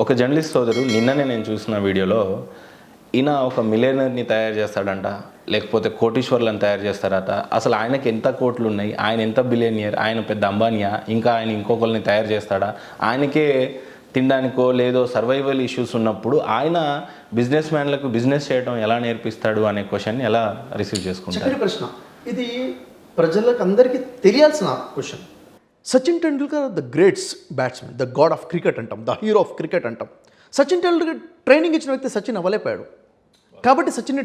ఒక జర్నలిస్ట్ సోదరు నిన్ననే నేను చూసిన వీడియోలో ఈయన ఒక మిలియనర్ని తయారు చేస్తాడంట, లేకపోతే కోటీశ్వర్లను తయారు చేస్తారట. అసలు ఆయనకి ఎంత కోట్లు ఉన్నాయి, ఆయన ఎంత బిలియనియర్, ఆయన పెద్ద అంబానియా, ఇంకా ఆయన ఇంకొకరిని తయారు చేస్తాడా, ఆయనకే తినడానికో లేదో సర్వైవల్ ఇష్యూస్ ఉన్నప్పుడు ఆయన బిజినెస్ మ్యాన్లకు బిజినెస్ చేయడం ఎలా నేర్పిస్తాడు అనే క్వశ్చన్ని ఎలా రిసీవ్ చేసుకుంటారు? ప్రశ్న ఇది ప్రజలకు అందరికీ తెలియాల్సిన question. Sachin Tendulkar the greats batsmen, the god of cricket అంటాం, ద హీరో ఆఫ్ క్రికెట్ అంటాం. సచిన్ టెండూల్కర్ ట్రైనింగ్ ఇచ్చిన వ్యక్తి సచిన్ అవ్వలేపాడు. కాబట్టి సచిన్ని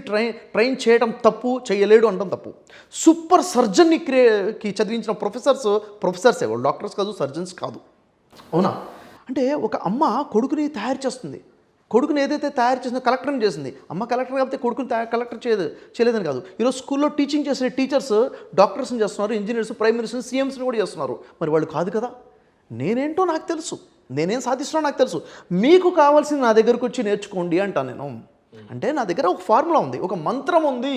ట్రైన్ చేయడం తప్పు, చేయలేడు అనడం తప్పు. సూపర్ సర్జన్ని చదివించిన ప్రొఫెసర్సే వాళ్ళు, డాక్టర్స్ కాదు, సర్జన్స్ కాదు. అవునా? అంటే ఒక అమ్మ కొడుకుని తయారు చేస్తుంది, కొడుకుని ఏదైతే తయారు చేసిందో కలెక్టర్ని చేసింది. అమ్మ కలెక్టర్ కాబట్టి కొడుకుని కలెక్టర్ చేయలేదని కాదు. ఈరోజు స్కూల్లో టీచింగ్ చేసే టీచర్స్ డాక్టర్స్ని చేస్తున్నారు, ఇంజనీర్స్, ప్రైమ్ మినిస్టర్స్, సీఎంస్ని కూడా చేస్తున్నారు. మరి వాళ్ళు కాదు కదా. నేనేంటో నాకు తెలుసు, నేనేం సాధిస్తున్నానో నాకు తెలుసు. మీకు కావాల్సింది నా దగ్గరకు వచ్చి నేర్చుకోండి అంటాను నేను. అంటే నా దగ్గర ఒక ఫార్ములా ఉంది, ఒక మంత్రం ఉంది,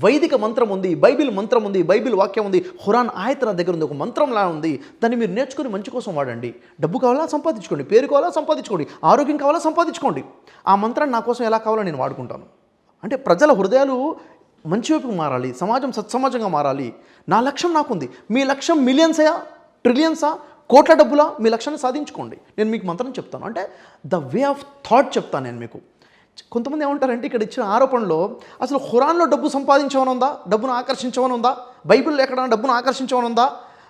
వైదిక మంత్రం ఉంది, బైబిల్ మంత్రం ఉంది, బైబిల్ వాక్యం ఉంది, ఖురాన్ ఆయత నా దగ్గర ఉంది, ఒక మంత్రంలా ఉంది. దాన్ని మీరు నేర్చుకుని మంచి కోసం వాడండి. డబ్బు కావాలా సంపాదించుకోండి, పేరు కావాలా సంపాదించుకోండి, ఆరోగ్యం కావాలా సంపాదించుకోండి. ఆ మంత్రాన్ని నా కోసం ఎలా కావాలో నేను వాడుకుంటాను. అంటే ప్రజల హృదయాలు మంచి వైపుకు మారాలి, సమాజం సత్సమాజంగా మారాలి. నా లక్ష్యం నాకుంది. మీ లక్ష్యం మిలియన్సా, ట్రిలియన్సా, కోట్ల డబ్బులా? మీ లక్ష్యాన్ని సాధించుకోండి. నేను మీకు మంత్రం చెప్తాను, అంటే ద వే ఆఫ్ థాట్ చెప్తాను నేను మీకు. కొంతమంది ఏమంటారంటే ఇక్కడ ఇచ్చిన ఆరోపణలో అసలు ఖురాన్లో డబ్బు సంపాదించమని ఉందా, డబ్బును ఆకర్షించమని ఉందా, బైబిల్లో ఎక్కడైనా డబ్బును ఆకర్షించమని ఉందా,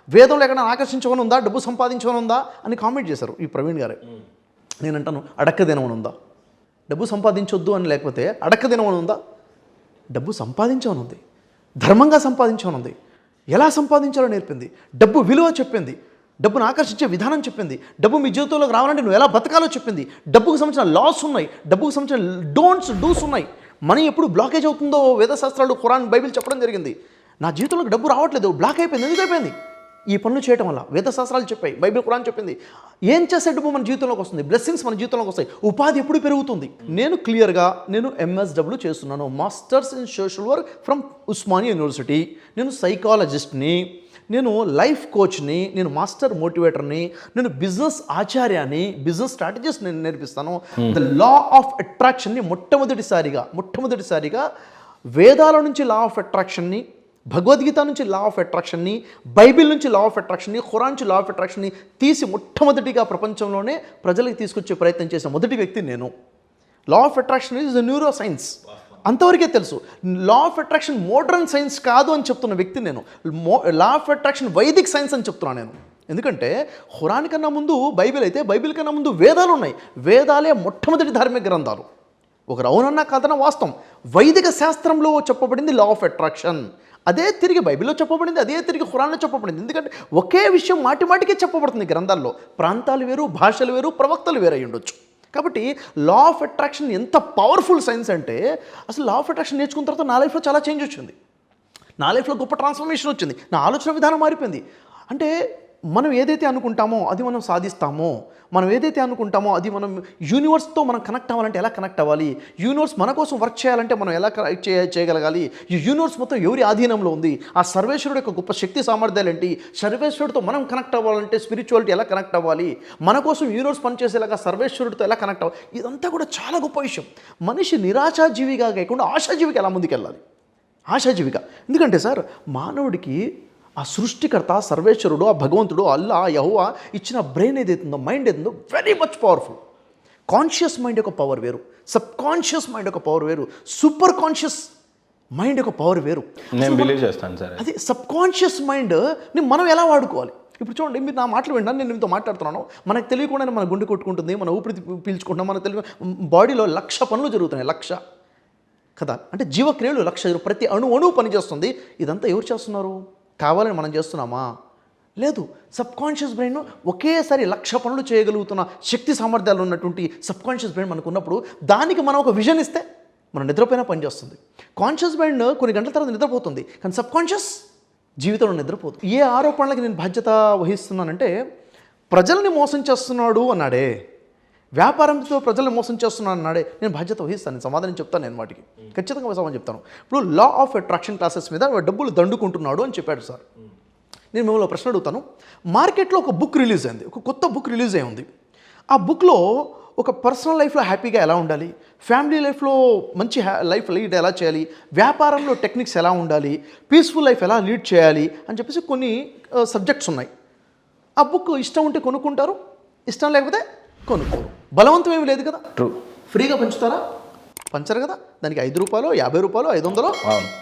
వేదంలో ఎక్కడైనా ఆకర్షించమని ఉందా, డబ్బు సంపాదించమని ఉందా అని కామెంట్ చేశారు ఈ ప్రవీణ్ గారే. నేనంటాను అడక్కదినమని ఉందా, డబ్బు సంపాదించొద్దు అని, లేకపోతే అడక్కదినమని ఉందా? డబ్బు సంపాదించమని ఉంది, ధర్మంగా సంపాదించమని ఉంది, ఎలా సంపాదించాలో నేర్పింది, డబ్బు విలువ చెప్పింది, డబ్బును ఆకర్షించే విధానం చెప్పింది, డబ్బు మీ జీవితంలోకి రావాలంటే నువ్వు ఎలా బతకాలో చెప్పింది, డబ్బుకు సంబంధించిన లాస్ ఉన్నాయి, డబ్బుకు సంబంధించిన డూస్ ఉన్నాయి. మనీ ఎప్పుడు బ్లాకేజ్ అవుతుందో వేదశాస్త్రాలు, ఖురాన్, బైబిల్ చెప్పడం జరిగింది. నా జీవితంలోకి డబ్బు రావట్లేదు, బ్లాక్ అయిపోయింది. ఎందుకు అయిపోయింది? ఈ పనులు చేయడం వల్ల. వేదశాస్త్రాలు చెప్పాయి, బైబిల్, ఖురాన్ చెప్పింది. ఏం చేసే డబ్బు మన జీవితంలోకి వస్తుంది, బ్లెస్సింగ్స్ మన జీవితంలోకి వస్తాయి, ఉపాధి ఎప్పుడు పెరుగుతుంది. నేను క్లియర్గా MSW చేస్తున్నాను, masters in social work from Osmania university. నేను సైకాలజిస్ట్ని, నేను లైఫ్ కోచ్ని, నేను మాస్టర్ మోటివేటర్ని, నేను బిజినెస్ ఆచార్యాన్ని, బిజినెస్ స్ట్రాటజీస్ నేను నేర్పిస్తాను. ద లా ఆఫ్ అట్రాక్షన్ని మొట్టమొదటిసారిగా వేదాల నుంచి లా ఆఫ్ అట్రాక్షన్ని, భగవద్గీత నుంచి లా ఆఫ్ అట్రాక్షన్ని, బైబిల్ నుంచి లా ఆఫ్ అట్రాక్షన్ని, ఖురాన్ నుంచి లా ఆఫ్ అట్రాక్షన్ని తీసి మొట్టమొదటిగా ప్రపంచంలోనే ప్రజలకు తీసుకొచ్చే ప్రయత్నం చేసిన మొదటి వ్యక్తి నేను. లా of attraction is neuro science, అంతవరకే తెలుసు. లా ఆఫ్ అట్రాక్షన్ మోడర్న్ సైన్స్ కాదు అని చెప్తున్న వ్యక్తి నేను. లా ఆఫ్ అట్రాక్షన్ వైదిక్ సైన్స్ అని చెప్తున్నాను నేను. ఎందుకంటే ఖురాన్ కన్నా ముందు బైబిల్ అయితే, బైబిల్ కన్నా ముందు వేదాలు ఉన్నాయి. వేదాలే మొట్టమొదటి ధార్మిక గ్రంథాలు. ఒకరు అవునన్నా కాదన్నా వాస్తవం. వైదిక శాస్త్రంలో చెప్పబడింది లా ఆఫ్ అట్రాక్షన్, అదే తిరిగి బైబిల్లో చెప్పబడింది, అదే తిరిగి ఖురాన్లో చెప్పబడింది. ఎందుకంటే ఒకే విషయం మాటిమాటికే చెప్పబడుతుంది గ్రంథాల్లో. ప్రాంతాలు వేరు, భాషలు వేరు, ప్రవక్తలు వేరు అయి ఉండొచ్చు. కాబట్టి లా ఆఫ్ అట్రాక్షన్ ఎంత పవర్ఫుల్ సైన్స్ అంటే, అసలు లా ఆఫ్ అట్రాక్షన్ నేర్చుకున్న తర్వాత నా లైఫ్లో చాలా చేంజ్ వచ్చింది, నా లైఫ్లో గొప్ప ట్రాన్స్ఫర్మేషన్ వచ్చింది, నా ఆలోచన విధానం మారిపోయింది. అంటే మనం ఏదైతే అనుకుంటామో అది మనం సాధిస్తామో, మనం ఏదైతే అనుకుంటామో అది మనం యూనివర్స్తో మనం కనెక్ట్ అవ్వాలంటే ఎలా కనెక్ట్ అవ్వాలి, యూనివర్స్ మన కోసం వర్క్ చేయాలంటే మనం ఎలా చేయగలగాలి, ఈ యూనివర్స్ మొత్తం ఎవరి ఆధీనంలో ఉంది, ఆ సర్వేశ్వరుడు యొక్క గొప్ప శక్తి సామర్థ్యాలు ఏంటి, సర్వేశ్వరుడితో మనం కనెక్ట్ అవ్వాలంటే స్పిరిచువాలిటీ ఎలా కనెక్ట్ అవ్వాలి, మన కోసం యూనివర్స్ పనిచేసేలాగా సర్వేశ్వరుడితో ఎలా కనెక్ట్ అవ్వాలి, ఇదంతా కూడా చాలా గొప్ప విషయం. మనిషి నిరాశాజీవిగా కాకుండా ఆశాజీవిగా ఎలా ముందుకెళ్ళాలి, ఆశాజీవిగా. ఎందుకంటే సార్, మానవుడికి ఆ సృష్టికర్త, సర్వేశ్వరుడు, ఆ భగవంతుడు, అల్లా, యెహోవా ఇచ్చిన బ్రెయిన్ ఏదైతుందో, మైండ్ ఏదైతుందో very much powerful. Conscious mind యొక్క పవర్ వేరు, సబ్ కాన్షియస్ మైండ్ యొక్క పవర్ వేరు, సూపర్ కాన్షియస్ మైండ్ యొక్క పవర్ వేరు. నేను బిలీవ్ చేస్తాను సార్, అది సబ్ కాన్షియస్ మైండ్ని మనం ఎలా వాడుకోవాలి. ఇప్పుడు చూడండి, మీరు నా మాటలు వింటాను, నేను మీతో మాట్లాడుతున్నాను, మనకు తెలియకుండానే మన గుండె కొట్టుకుంటుంది, మన ఊపిరి పీల్చుకుంటున్నాం, మనకు తెలియ బాడీలో 1,00,000 పనులు జరుగుతున్నాయి, 1,00,000 కదా. అంటే జీవక్రియలు 1,00,000, ప్రతి అణువు పనిచేస్తుంది. ఇదంతా ఎవరు చేస్తున్నారు? కావాలని మనం చేస్తున్నామా? లేదు. సబ్ కాన్షియస్ బ్రెయిన్ ఒకేసారి 1,00,000 పనులు చేయగలుగుతున్న శక్తి సామర్థ్యాలు ఉన్నటువంటి సబ్ కాన్షియస్ బ్రెయిన్ మనకు ఉన్నప్పుడు, దానికి మనం ఒక విజన్ ఇస్తే మనం నిద్రపోయినా పనిచేస్తుంది. కాన్షియస్ బ్రెయిన్ కొన్ని గంటల తర్వాత నిద్రపోతుంది, కానీ సబ్ కాన్షియస్ జీవితంలో నిద్రపోదు. ఏ ఆరోపణలకి నేను బాధ్యత వహిస్తున్నానంటే, ప్రజల్ని మోసం చేస్తున్నాడు అన్నాడే, వ్యాపారంతో ప్రజల్ని మోసం చేస్తున్నాను అన్నాడే, నేను బాధ్యత వహిస్తాను, నేను సమాధానం చెప్తాను, నేను వాటికి ఖచ్చితంగా సమాధానం చెప్తాను. ఇప్పుడు లా ఆఫ్ అట్రాక్షన్ క్లాసెస్ మీద డబ్బులు దండుకుంటున్నాడు అని చెప్పాడు సార్. నేను మిమ్మల్ని ప్రశ్న అడుగుతాను. మార్కెట్లో ఒక బుక్ రిలీజ్ అయింది, ఒక కొత్త బుక్ రిలీజ్ అయి ఉంది. ఆ బుక్లో ఒక పర్సనల్ లైఫ్లో హ్యాపీగా ఎలా ఉండాలి, ఫ్యామిలీ లైఫ్లో మంచి లైఫ్ లీడ్ ఎలా చేయాలి, వ్యాపారంలో టెక్నిక్స్ ఎలా ఉండాలి, పీస్ఫుల్ లైఫ్ ఎలా లీడ్ చేయాలి అని చెప్పేసి కొన్ని సబ్జెక్ట్స్ ఉన్నాయి. ఆ బుక్ ఇష్టం ఉంటే కొనుక్కుంటారు, ఇష్టం లేకపోతే కొనుక్కోరు. బలవంతం ఏమి లేదు కదా. ట్రూ. ఫ్రీగా పంచుతారా? పంచరు కదా. దానికి 5 రూపాయలు, 50 రూపాయలు, 500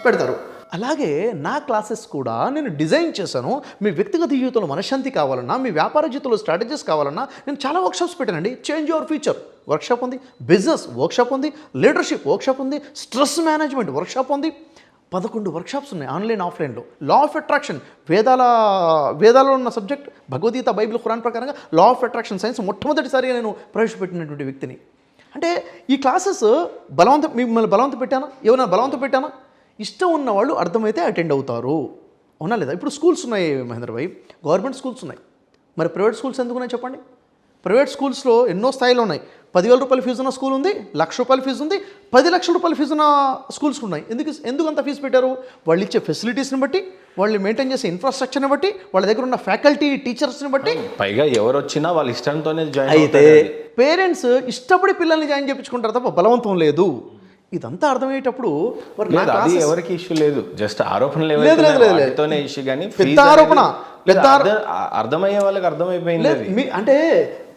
పెడతారు. అలాగే నా క్లాసెస్ కూడా నేను డిజైన్ చేశాను. మీ వ్యక్తిగత జీవితంలో మనశ్శాంతి కావాలన్నా, మీ వ్యాపార జీవితంలో స్ట్రాటజీస్ కావాలన్నా నేను చాలా వర్క్షాప్స్ పెట్టానండి. చేంజ్ యువర్ ఫ్యూచర్ వర్క్షాప్ ఉంది, బిజినెస్ వర్క్షాప్ ఉంది, లీడర్షిప్ వర్క్షాప్ ఉంది, స్ట్రెస్ మేనేజ్మెంట్ వర్క్షాప్ ఉంది. 11 వర్క్షాప్స్ ఉన్నాయి ఆన్లైన్ ఆఫ్లైన్లో. లా ఆఫ్ అట్రాక్షన్, వేదాలలో ఉన్న సబ్జెక్ట్ భగవద్గీత, బైబిల్, ఖురాన్ ప్రకారంగా లా ఆఫ్ అట్రాక్షన్ సైన్స్ మొట్టమొదటిసారిగా నేను ప్రవేశపెట్టినటువంటి వ్యక్తిని. అంటే ఈ క్లాసెస్ మిమ్మల్ని బలవంతం పెట్టానా, ఏమైనా బలవంతం పెట్టానా? ఇష్టం ఉన్న వాళ్ళు అర్థమైతే అటెండ్ అవుతారు, అవునా లేదా? ఇప్పుడు స్కూల్స్ ఉన్నాయి మహేంద్ర భాయ్, గవర్నమెంట్ స్కూల్స్ ఉన్నాయి, మరి ప్రైవేట్ స్కూల్స్ ఎందుకు ఉన్నాయి చెప్పండి? ప్రైవేట్ స్కూల్స్లో ఎన్నో స్థాయిలో ఉన్నాయి. 10,000 రూపాయల ఫీజు ఉన్న స్కూల్ ఉంది, 1,00,000 రూపాయల ఫీజు ఉంది, 10 లక్షల రూపాయల ఫీజు ఉన్న స్కూల్స్ ఉన్నాయి. ఎందుకు అంత ఫీజు పెట్టారు? వాళ్ళు ఇచ్చే ఫెసిలిటీస్ని బట్టి, వాళ్ళు మెయింటైన్ చేసే ఇన్ఫ్రాస్ట్రక్చర్ని బట్టి, వాళ్ళ దగ్గర ఉన్న ఫ్యాకల్టీ టీచర్స్ని బట్టి. పైగా ఎవరు వచ్చినా వాళ్ళ ఇష్టంతోనే జాయిన్ అయితే పేరెంట్స్ ఇష్టపడి పిల్లల్ని జాయిన్ చేయించుకుంటారు తప్ప బలవంతం లేదు. ఇదంతా అర్థమయ్యేటప్పుడు అది ఎవరికి ఇష్యూ లేదు, జస్ట్ ఆరోపణలు ఇష్యూ. కానీ పెద్ద ఆరోపణ, అర్థమయ్యే వాళ్ళకి అర్థమైపోయింది. అంటే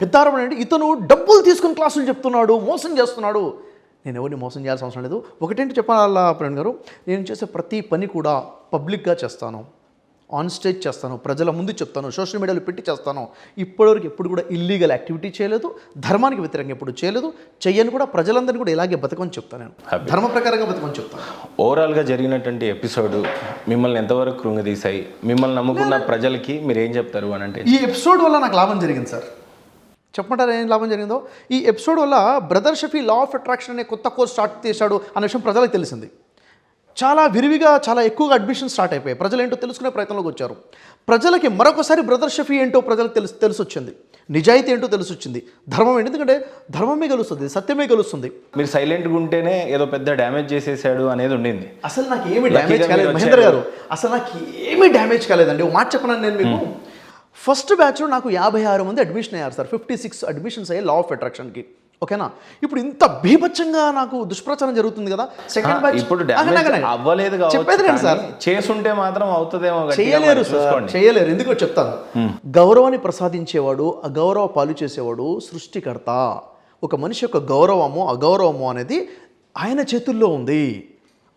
పెద్ద ఆరోపణ అంటే ఇతను డబ్బులు తీసుకుని క్లాసులు చెప్తున్నాడు, మోసం చేస్తున్నాడు. నేను ఎవరిని మోసం చేయాల్సిన అవసరం లేదు. ఒకటేంటి చెప్పాలా ప్రవీణ్ గారు, నేను చేసే ప్రతి పని కూడా పబ్లిక్గా చేస్తాను, ఆన్ స్టేజ్ చేస్తాను, ప్రజల ముందు చెప్తాను, సోషల్ మీడియాలో పెట్టి చేస్తాను. ఇప్పటివరకు ఎప్పుడు కూడా ఇల్లీగల్ యాక్టివిటీ చేయలేదు, ధర్మానికి వ్యతిరేకంగా ఎప్పుడు చేయలేదు, చెయ్యని కూడా. ప్రజలందరినీ కూడా ఇలాగే బతకమని చెప్తాను, నేను ధర్మ ప్రకారంగా బతకమని చెప్తాను. ఓవరాల్గా జరిగినటువంటి ఎపిసోడ్ మిమ్మల్ని ఎంతవరకు కృంగదీశాయి? మిమ్మల్ని నమ్ముకున్న ప్రజలకి మీరు ఏం చెప్తారు అని అంటే? ఈ ఎపిసోడ్ వల్ల నాకు లాభం జరిగింది సార్. చెప్పమంటారా ఏం లాభం జరిగిందో? ఈ ఎపిసోడ్ వల్ల brother Shafi law of attraction అనే కొత్త కోర్స్ స్టార్ట్ చేశాడు అనే విషయం ప్రజలకు తెలిసింది. చాలా విరివిగా, చాలా ఎక్కువగా అడ్మిషన్ స్టార్ట్ అయిపోయాయి. ప్రజలు ఏంటో తెలుసుకునే ప్రయత్నంలోకి వచ్చారు. ప్రజలకి మరొకసారి బ్రదర్ షఫీ ఏంటో ప్రజలకు తెలిసొచ్చింది, నిజాయితీ ఏంటో తెలిసొచ్చింది, ధర్మం ఏంటి. ఎందుకంటే ధర్మమే గెలుస్తుంది, సత్యమే గెలుస్తుంది. మీరు సైలెంట్గా ఉంటేనే ఏదో పెద్ద డ్యామేజ్ చేసేసాడు అనేది ఉండింది. అసలు నాకు ఏమీ డ్యామేజ్ కాలేదు మహేంద్ర గారు, అసలు నాకు ఏమీ డ్యామేజ్ కాలేదండి. ఒక మాట చెప్పను నేను మీకు. ఫస్ట్ బ్యాచ్లో నాకు 56 మంది అడ్మిషన్ అయ్యారు సార్. 56 అడ్మిషన్స్ అయ్యాయి లా ఆఫ్ అట్రాక్షన్కి, ఓకేనా? ఇప్పుడు ఇంత బీభత్సంగా నాకు దుష్ప్రచారం జరుగుతుంది కదా. సెకండ్ బ్యాచ్ ఇప్పుడు అవ్వలేదు, చెప్పేది నేను సార్. చేసుంటే మాత్రం అవుతుందేమో. చేయలేరు సార్, చేయలేరు. ఎందుకో చెప్తాను. గౌరవాన్ని ప్రసాదించేవాడు, అగౌరవ పాలు చేసేవాడు సృష్టికర్త. ఒక మనిషి యొక్క గౌరవము అగౌరవము అనేది ఆయన చేతుల్లో ఉంది.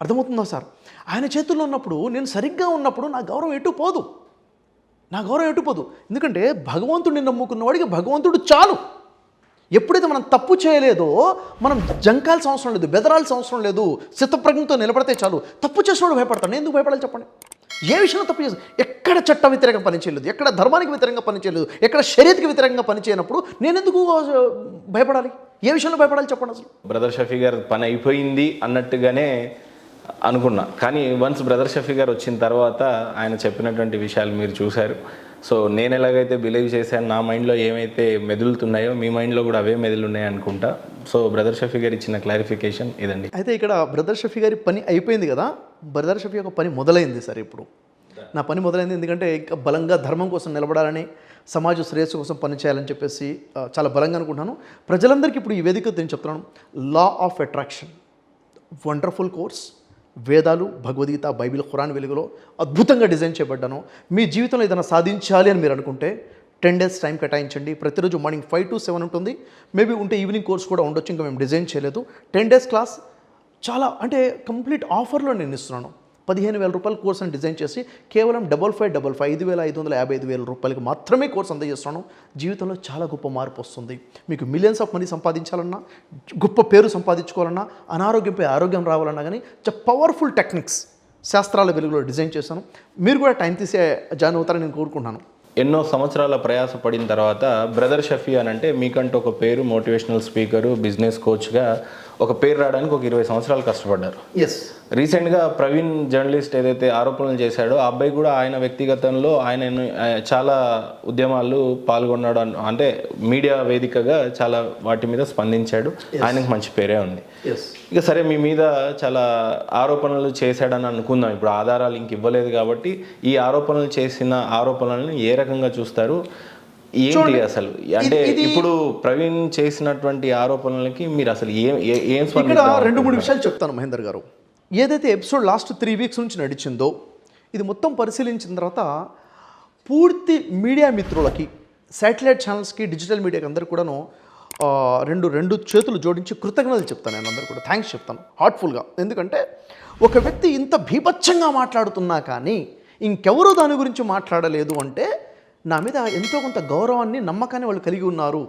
అర్థమవుతుందా సార్? ఆయన చేతుల్లో ఉన్నప్పుడు, నేను సరిగ్గా ఉన్నప్పుడు నా గౌరవం ఎటు పోదు, నా గౌరవం ఎటు పోదు. ఎందుకంటే భగవంతుడిని నమ్ముకున్న వాడికి భగవంతుడు చాలు. ఎప్పుడైతే మనం తప్పు చేయలేదో మనం జంకాల్సిన అవసరం లేదు, బెదరాల్సిన అవసరం లేదు, చిత్తప్రజ్ఞతో నిలబడితే చాలు. తప్పు చేసినప్పుడు భయపడతాను. నేను ఎందుకు భయపడాలి చెప్పండి? ఏ విషయంలో తప్పు చేసి, ఎక్కడ చట్ట వ్యతిరేకంగా పనిచేయలేదు, ఎక్కడ ధర్మానికి వ్యతిరేకంగా పనిచేయలేదు, ఎక్కడ శరీరకి వ్యతిరేకంగా పనిచేయనప్పుడు నేను ఎందుకు భయపడాలి? ఏ విషయంలో భయపడాలి చెప్పండి? అసలు బ్రదర్ షఫీ గారు పని అయిపోయింది అన్నట్టుగానే అనుకున్నా, కానీ వన్స్ బ్రదర్ షఫీ గారు వచ్చిన తర్వాత ఆయన చెప్పినటువంటి విషయాలు మీరు చూశారు. సో నేను ఎలాగైతే బిలీవ్ చేశాను, నా మైండ్లో ఏమైతే మెదులుతున్నాయో మీ మైండ్లో కూడా అవే మెదులున్నాయి అనుకుంటా. సో బ్రదర్ షఫీ గారు ఇచ్చిన క్లారిఫికేషన్ ఇదండి. అయితే ఇక్కడ బ్రదర్ షఫీ గారి పని అయిపోయింది కదా, బ్రదర్ షఫీ యొక్క పని మొదలైంది సార్. ఇప్పుడు నా పని మొదలైంది, ఎందుకంటే ఇంకా బలంగా ధర్మం కోసం నిలబడాలని, సమాజ శ్రేయస్సు కోసం పనిచేయాలని చెప్పేసి చాలా బలంగా అనుకుంటున్నాను. ప్రజలందరికీ ఇప్పుడు ఈ వేదిక నేను చెప్తున్నాను, లా ఆఫ్ అట్రాక్షన్ వండర్ఫుల్ కోర్స్. వేదాలు, భగవద్గీత, బైబిల్, ఖురాన్ వెలుగులో అద్భుతంగా డిజైన్ చేయబడ్డాను. మీ జీవితంలో ఏదైనా సాధించాలి అని మీరు అనుకుంటే 10 days టైం కేటాయించండి. ప్రతిరోజు మార్నింగ్ 5 to 7 ఉంటుంది. మేబీ ఉంటే ఈవినింగ్ కోర్స్ కూడా ఉండొచ్చు, ఇంకా మేము డిజైన్ చేయలేదు. 10 days క్లాస్ చాలా అంటే కంప్లీట్ ఆఫర్లో నేను ఇస్తున్నాను. 15,000 రూపాయల కోర్స్ అని డిజైన్ చేసి కేవలం 5,550 రూపాయలకి మాత్రమే కోర్స్ అందజేస్తున్నాను. జీవితంలో చాలా గొప్ప మార్పు వస్తుంది. మీకు మిలియన్స్ ఆఫ్ మనీ సంపాదించాలన్నా, గొప్ప పేరు సంపాదించుకోవాలన్నా, అనారోగ్యంపై ఆరోగ్యం రావాలన్నా కానీ పవర్ఫుల్ టెక్నిక్స్ శాస్త్రాల వెలుగులో డిజైన్ చేశాను. మీరు కూడా టైం తీసే జాయిన్ అవుతారని నేను కోరుకుంటున్నాను. ఎన్నో సంవత్సరాల ప్రయాస పడిన తర్వాత బ్రదర్ షఫీ అని అంటే మీకంటూ ఒక పేరు, మోటివేషనల్ స్పీకరు, బిజినెస్ కోచ్గా ఒక పేరు రావడానికి ఒక 20 సంవత్సరాలు కష్టపడ్డారు. ఎస్. రీసెంట్గా ప్రవీణ్ జర్నలిస్ట్ ఏదైతే ఆరోపణలు చేశాడో ఆ అబ్బాయి కూడా ఆయన వ్యక్తిగతంలో ఆయన చాలా ఉద్యమాలు పాల్గొన్నాడు, అంటే మీడియా వేదికగా చాలా వాటి మీద స్పందించాడు. ఆయనకు మంచి పేరే ఉంది. ఇక సరే, మీ మీద చాలా ఆరోపణలు చేశాడని అనుకుందాం. ఇప్పుడు ఆధారాలు ఇంక ఇవ్వలేదు కాబట్టి ఈ ఆరోపణలు చేసిన ఆరోపణలను ఏ రకంగా చూస్తారు? ఏంటి అసలు అంటే ఇప్పుడు ప్రవీణ్ చేసినటువంటి ఆరోపణలకి మీరు అసలు ఏం ఇక్కడ స్పందిస్తారు? 2-3 విషయాలు చెప్తాను మహేందర్ గారు. ఏదైతే ఎపిసోడ్ లాస్ట్ 3 వీక్స్ నుంచి నడిచిందో ఇది మొత్తం పరిశీలించిన తర్వాత పూర్తి మీడియా మిత్రులకి, శాటిలైట్ ఛానల్స్కి, డిజిటల్ మీడియాకి అందరు కూడాను రెండు చేతులు జోడించి కృతజ్ఞతలు చెప్తాను. నేను అందరు కూడా థ్యాంక్స్ చెప్తాను హార్ట్ఫుల్గా. ఎందుకంటే ఒక వ్యక్తి ఇంత భీభత్సంగా మాట్లాడుతున్నా కానీ ఇంకెవరూ దాని గురించి మాట్లాడలేదు అంటే నా మీద ఎంతో కొంత గౌరవాన్ని, నమ్మకాన్ని వాళ్ళు కలిగి ఉన్నారు.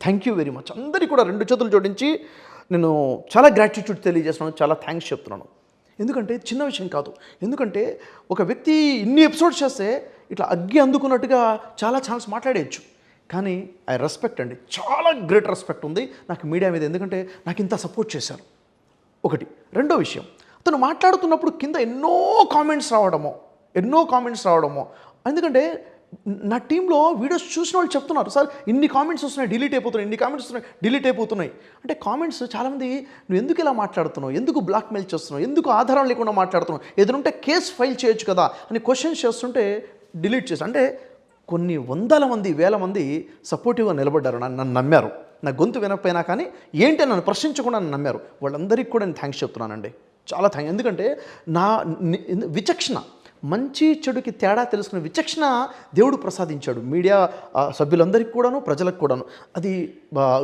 Thank you very much. అందరికీ కూడా 2 చేతులు జోడించి నేను చాలా గ్రాటిట్యూడ్ తెలియజేస్తున్నాను, చాలా థ్యాంక్స్ చెప్తున్నాను. ఎందుకంటే చిన్న విషయం కాదు. ఎందుకంటే ఒక వ్యక్తి ఇన్ని ఎపిసోడ్స్ చేస్తే ఇట్లా అగ్గి అందుకున్నట్టుగా చాలా ఛాన్స్ మాట్లాడేయచ్చు. కానీ ఐ రెస్పెక్ట్ అండి, చాలా గ్రేట్ రెస్పెక్ట్ ఉంది నాకు మీడియా మీద. ఎందుకంటే నాకు ఇంత సపోర్ట్ చేశారు ఒకటి. రెండో విషయం, అతను మాట్లాడుతున్నప్పుడు కింద ఎన్నో కామెంట్స్ రావడము. ఎందుకంటే నా టీంలో వీడియోస్ చూసిన వాళ్ళు చెప్తున్నారు, సార్ ఇన్ని కామెంట్స్ వస్తున్నాయి డిలీట్ అయిపోతున్నాయి. అంటే కామెంట్స్ చాలామంది, నువ్వు ఎందుకు ఇలా మాట్లాడుతున్నావు, ఎందుకు బ్లాక్మెయిల్ చేస్తున్నావు, ఎందుకు ఆధారం లేకుండా మాట్లాడుతున్నావు, ఏదైనా కేసు ఫైల్ చేయొచ్చు కదా అని క్వశ్చన్స్ చేస్తుంటే డిలీట్ చేసి. అంటే కొన్ని వందల మంది, వేల మంది సపోర్టివ్గా నిలబడ్డారు, నన్ను నమ్మారు. నా గొంతు వినకపోయినా కానీ ఏంటి నన్ను ప్రశ్నించకుండా నన్ను నమ్మారు. వాళ్ళందరికీ కూడా నేను థ్యాంక్స్ చెప్తున్నానండి, చాలా థ్యాంక్స్. ఎందుకంటే నా విచక్షణ, మంచి చెడుకి తేడా తెలుసుకునే విచక్షణ దేవుడు ప్రసాదించాడు మీడియా సభ్యులందరికీ కూడాను, ప్రజలకు కూడాను. అది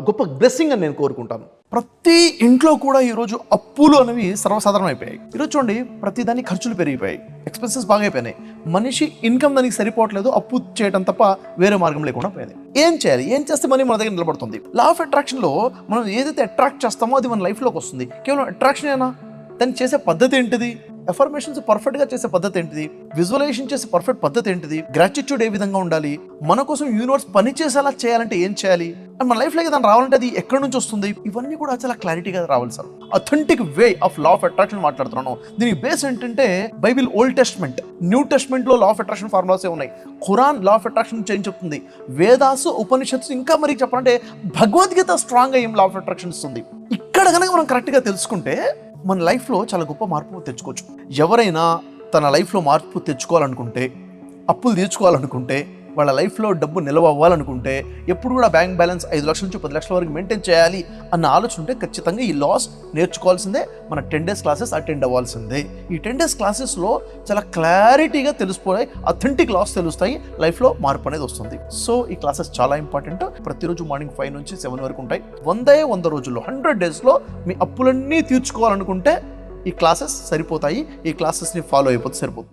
గొప్ప బ్లెస్సింగ్ అని నేను కోరుకుంటాను. ప్రతి ఇంట్లో కూడా ఈరోజు అప్పులు అనేవి సర్వసాధారణం అయిపోయాయి. ఈరోజు చూడండి, ప్రతి దానికి ఖర్చులు పెరిగిపోయాయి, ఎక్స్పెన్సెస్ బాగా అయిపోయినాయి. మనిషి ఇన్కమ్ దానికి సరిపోవట్లేదు, అప్పు చేయడం తప్ప వేరే మార్గం లేకుండా పోయింది. ఏం చేయాలి, ఏం చేస్తే మనీ మన దగ్గర నిలబడుతుంది? లా ఆఫ్ అట్రాక్షన్లో మనం ఏదైతే అట్రాక్ట్ చేస్తామో అది మన లైఫ్లోకి వస్తుంది. కేవలం అట్రాక్షన్ ఏనా? దాన్ని చేసే పద్ధతి ఏంటిది? ఎఫర్మేషన్స్ పర్ఫెక్ట్గా చేసే పద్ధతి ఏంటిది? విజువలైజేషన్ చేసే పర్ఫెక్ట్ పద్ధతి ఏంటిది? గ్రాటిట్యూడ్ ఏ విధంగా ఉండాలి? మన కోసం యూనివర్స్ పని చేసేలా చేయాలంటే ఏం చేయాలి? అండ్ మన లైఫ్లోకి దాన్ని రావాలంటే అది ఎక్కడి నుంచి వస్తుంది? ఇవన్నీ కూడా చాలా క్లారిటీగా రావాలి sir. Authentic way of law of attraction మాట్లాడుతున్నాను. దీనికి బేస్ ఏంటంటే బైబిల్, ఓల్డ్ టెస్ట్మెంట్, న్యూ టెస్ట్మెంట్లో లా ఆఫ్ అట్రాక్షన్ ఫార్ములాసే ఉన్నాయి. Quran law of attraction change చెప్తుంది. వేదాసు, ఉపనిషత్తు, ఇంకా మరి చెప్పాలంటే భగవద్గీత స్ట్రాంగ్గా ఏం లా ఆఫ్ అట్రాక్షన్ ఇస్తుంది. ఇక్కడ కనుక మనం కరెక్ట్గా తెలుసుకుంటే మన లైఫ్లో చాలా గొప్ప మార్పు తెచ్చుకోవచ్చు. ఎవరైనా తన లైఫ్లో మార్పు తెచ్చుకోవాలనుకుంటే, అప్పులు తీర్చుకోవాలనుకుంటే, వాళ్ళ లైఫ్లో డబ్బు నిల్వ అవ్వాలనుకుంటే, ఎప్పుడు కూడా బ్యాంక్ బ్యాలెన్స్ 5 లక్షల నుంచి 10 లక్షల వరకు మెయింటైన్ చేయాలి అన్న ఆలోచన ఉంటే ఖచ్చితంగా ఈ లాస్ నేర్చుకోవాల్సిందే. మన 10 days క్లాసెస్ అటెండ్ అవ్వాల్సిందే. ఈ 10 days క్లాసెస్లో చాలా క్లారిటీగా తెలిసిపోయి అథెంటిక్ లాస్ తెలుస్తాయి, లైఫ్లో మార్పు అనేది వస్తుంది. సో ఈ క్లాసెస్ చాలా ఇంపార్టెంట్. ప్రతిరోజు మార్నింగ్ 5 నుంచి 7 వరకు ఉంటాయి. 100 రోజుల్లో 100 daysలో మీ అప్పులన్నీ తీర్చుకోవాలనుకుంటే ఈ క్లాసెస్ సరిపోతాయి. ఈ క్లాసెస్ని ఫాలో అయిపోతే సరిపోతుంది.